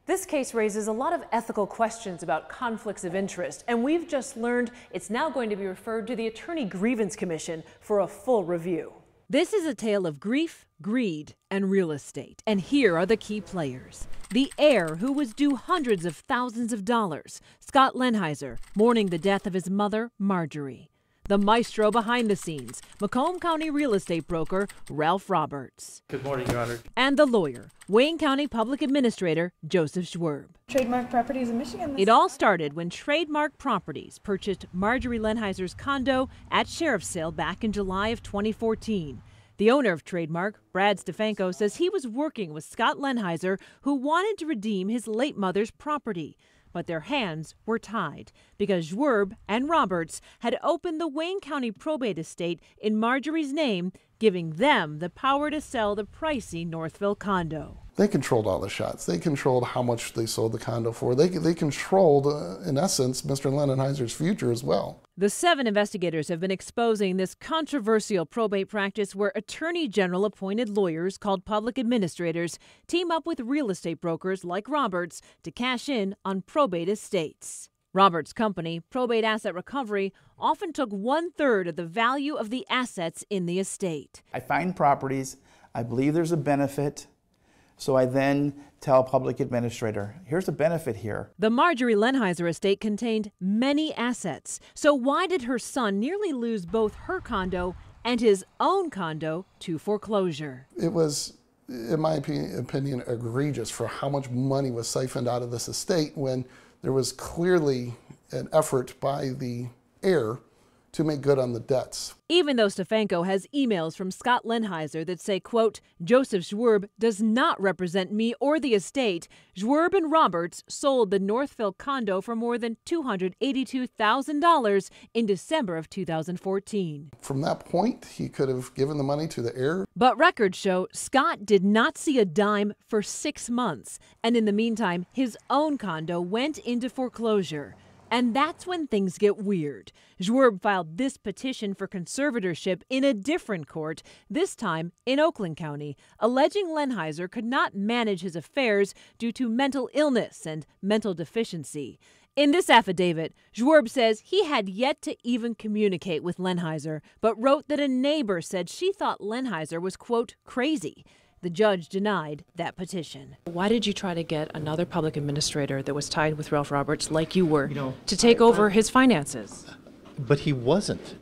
This case raises a lot of ethical questions about conflicts of interest, and we've just learned it's now going to be referred to the Attorney Grievance Commission for a full review. This is a tale of grief, greed, and real estate. And here are the key players. The heir who was due hundreds of thousands of dollars, Scott Lenheiser, mourning the death of his mother, Marjorie. The maestro behind the scenes, Macomb County real estate broker Ralph Roberts. Good morning, Your Honor. And the lawyer, Wayne County Public Administrator Joseph Schwerb. Trademark Properties in Michigan. It all started when Trademark Properties purchased Marjorie Lenheiser's condo at sheriff's sale back in July of 2014. The owner of Trademark, Brad Stefanko, says he was working with Scott Lenheiser, who wanted to redeem his late mother's property. But their hands were tied because Schwerb and Roberts had opened the Wayne County probate estate in Marjorie's name, giving them the power to sell the pricey Northville condo. They controlled all the shots. They controlled how much they sold the condo for. They controlled, in essence, Mr. Lenheiser's future as well. The 7 investigators have been exposing this controversial probate practice where Attorney General appointed lawyers called public administrators team up with real estate brokers like Roberts to cash in on probate estates. Roberts' company, Probate Asset Recovery, often took 1/3 of the value of the assets in the estate. I find properties, I believe there's a benefit, so I then tell a public administrator, here's the benefit here. The Marjorie Lenheiser estate contained many assets. So why did her son nearly lose both her condo and his own condo to foreclosure? It was, in my opinion, egregious for how much money was siphoned out of this estate when there was clearly an effort by the heir to make good on the debts. Even though Stefanko has emails from Scott Lenheiser that say, quote, Joseph Schwerb does not represent me or the estate, Schwerb and Roberts sold the Northville condo for more than $282,000 in December of 2014. From that point, he could have given the money to the heir. But records show Scott did not see a dime for 6 months. And in the meantime, his own condo went into foreclosure. And that's when things get weird. Schwerb filed this petition for conservatorship in a different court, this time in Oakland County, alleging Lenheiser could not manage his affairs due to mental illness and mental deficiency. In this affidavit, Schwerb says he had yet to even communicate with Lenheiser, but wrote that a neighbor said she thought Lenheiser was, quote, crazy. The judge denied that petition. Why did you try to get another public administrator that was tied with Ralph Roberts like you were to take over his finances? But he wasn't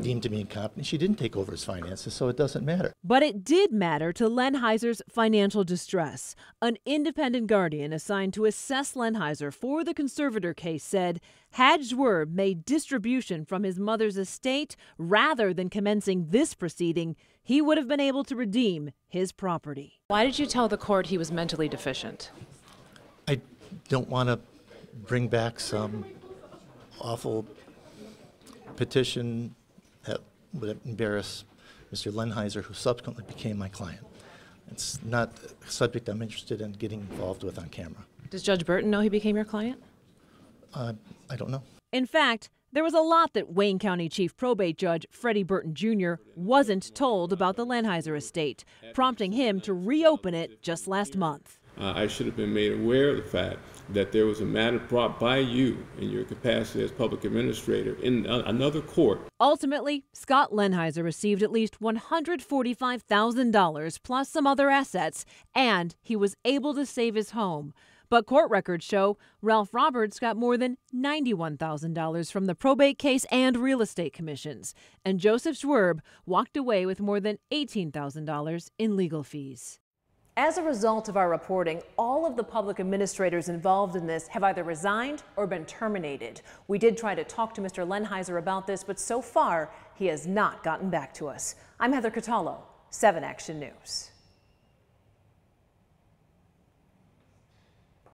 deemed to be incompetent. She didn't take over his finances, so it doesn't matter. But it did matter to Lenheiser's financial distress. An independent guardian assigned to assess Lenheiser for the conservator case said, had Schwerb made distribution from his mother's estate rather than commencing this proceeding, he would have been able to redeem his property. Why did you tell the court he was mentally deficient? I don't want to bring back some awful petition that would embarrass Mr. Lenheiser, who subsequently became my client. It's not a subject I'm interested in getting involved with on camera. Does Judge Burton know he became your client? I don't know. In fact, there was a lot that Wayne County Chief Probate Judge Freddie Burton Jr. wasn't told about the Lenheiser estate, prompting him to reopen it just last month. I should have been made aware of the fact that there was a matter brought by you in your capacity as public administrator in another court. Ultimately, Scott Lenheiser received at least $145,000 plus some other assets, and he was able to save his home. But court records show Ralph Roberts got more than $91,000 from the probate case and real estate commissions, and Joseph Schwerb walked away with more than $18,000 in legal fees. As a result of our reporting, all of the public administrators involved in this have either resigned or been terminated. We did try to talk to Mr. Lenheiser about this, but so far he has not gotten back to us. I'm Heather Catallo, 7 Action News.